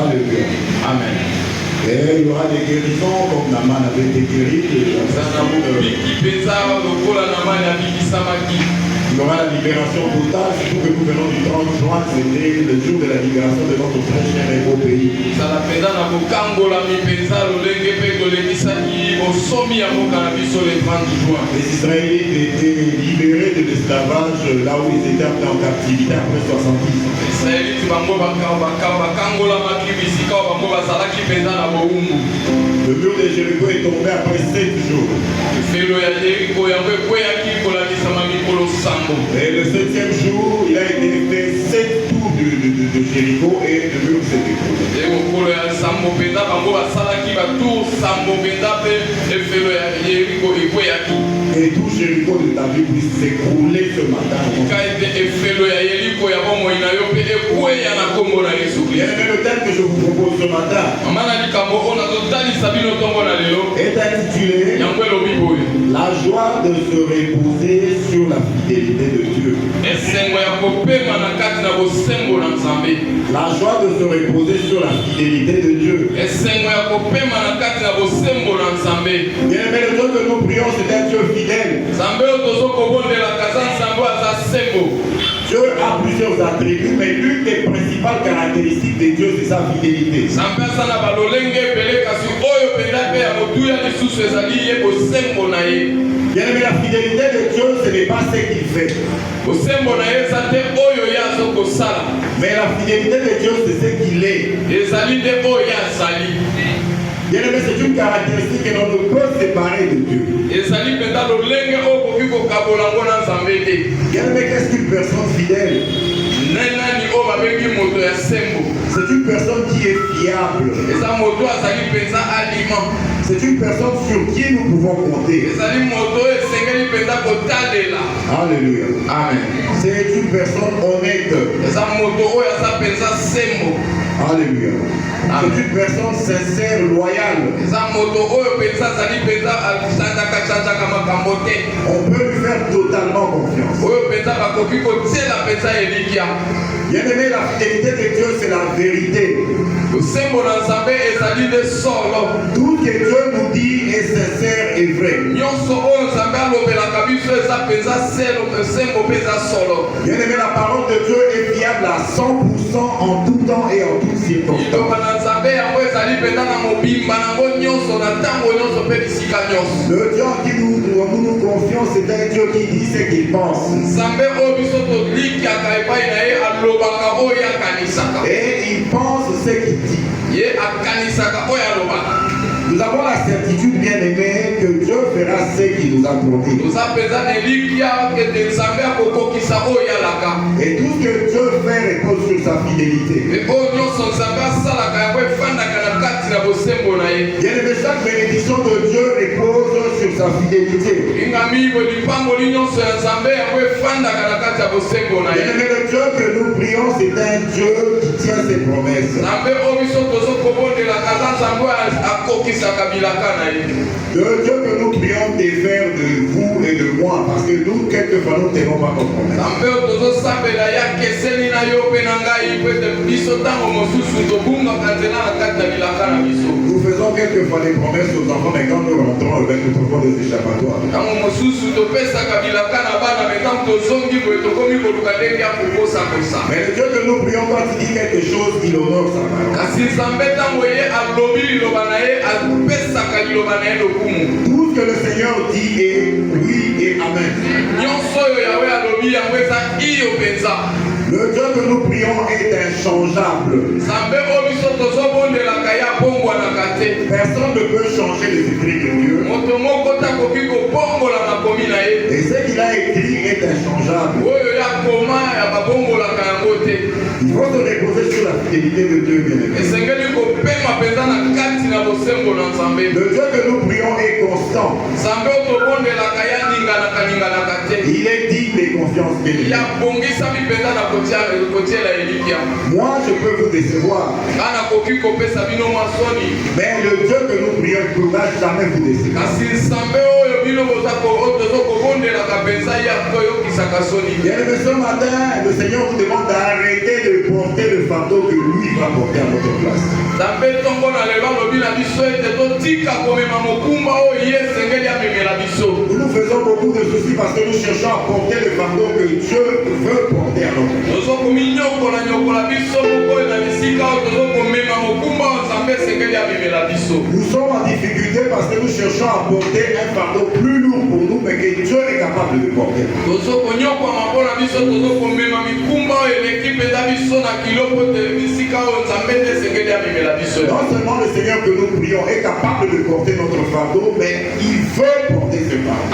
Alléluia. Amen. Et il y aura des guérisons comme Naman avait été guéri. Il y aura la libération totale, surtout que nous venons du 30 juin, c'était le jour de la libération de notre très cher et beau pays. Les Israélites étaient libérés de l'esclavage là où ils étaient en captivité après 70 ans. Le mur de Jéricho est tombé après 7 jours. Et le 7e jour, il a été fait 7 tours de Jéricho et le mur s'est écroulé. Et tout Jéricho de ta vie puisse s'écrouler ce matin. Et le thème que je vous propose ce matin est intitulé La joie de se reposer sur la fidélité de Dieu. La joie de se reposer sur la fidélité de Dieu. Bien aimé, le Dieu que nous prions, c'est un Dieu fidèle. Dieu a plusieurs attributs, mais l'une des principales caractéristiques de Dieu, c'est sa fidélité. Bien aimé, la fidélité de Dieu, ce n'est pas ce qu'il fait. Mais la fidélité de Dieu, c'est ce qu'il est. Bien aimé, c'est une caractéristique que l'on ne peut séparer de Dieu. Bien aimé, qu'est-ce qu'une personne fidèle? C'est une personne qui est fiable. C'est une personne sur qui nous pouvons compter. Alléluia. Amen. C'est une personne honnête. Alléluia. C'est une personne sincère, loyale. On peut lui faire totalement confiance. Bien aimé, la fidélité de Dieu, c'est la vérité. Tout ce que Dieu nous dit est sincère et vrai. Bien aimé, la parole de Dieu est fiable à 100% en tout temps et en toutes circonstances. Le Dieu en qui nous confions, c'est un Dieu qui dit ce qu'il pense. Et il pense ce qu'il dit. Nous avons la certitude, bien aimée, que Dieu fera ce qu'il nous a promis. Et tout ce que Dieu fait repose sur sa fidélité. Bien aimé, chaque bénédiction de Dieu repose sur sa fidélité. Bien aimé, le Dieu que nous prions, c'est un Dieu qui tient ses promesses. Le Dieu que nous prions diffère de vous et de moi, parce que nous, quelquefois, nous ne tenons pas nos promesses. Nous faisons quelquefois des promesses aux enfants, mais quand nous rentrons avec notre voie des échappatoires. Mais le Dieu que nous prions, quand il dit quelque chose, il honore sa parole. Tout ce que le Seigneur dit est oui et amen. Le Dieu que nous prions est inchangeable. Personne ne peut changer les écrits de Dieu. Et ce qu'il a écrit est inchangeable. Il faut se reposer sur la fidélité de Dieu, bien aimé. Le Dieu que nous prions est constant. Il est digne de confiance, bien aimé. Moi, je peux vous décevoir. Mais le Dieu que nous prions ne pourra jamais vous décevoir. Bien aimé, ce matin, le Seigneur vous demande d'arrêter de porter le fardeau que lui va porter à notre place. Nous faisons beaucoup de soucis parce que nous cherchons à porter le fardeau que Dieu veut porter à notre place. Nous sommes en difficulté parce que nous cherchons à porter un fardeau plus lourd pour nous, mais que Dieu est capable de porter. Non seulement le Seigneur que nous prions est capable de porter notre fardeau, mais il veut porter ce fardeau.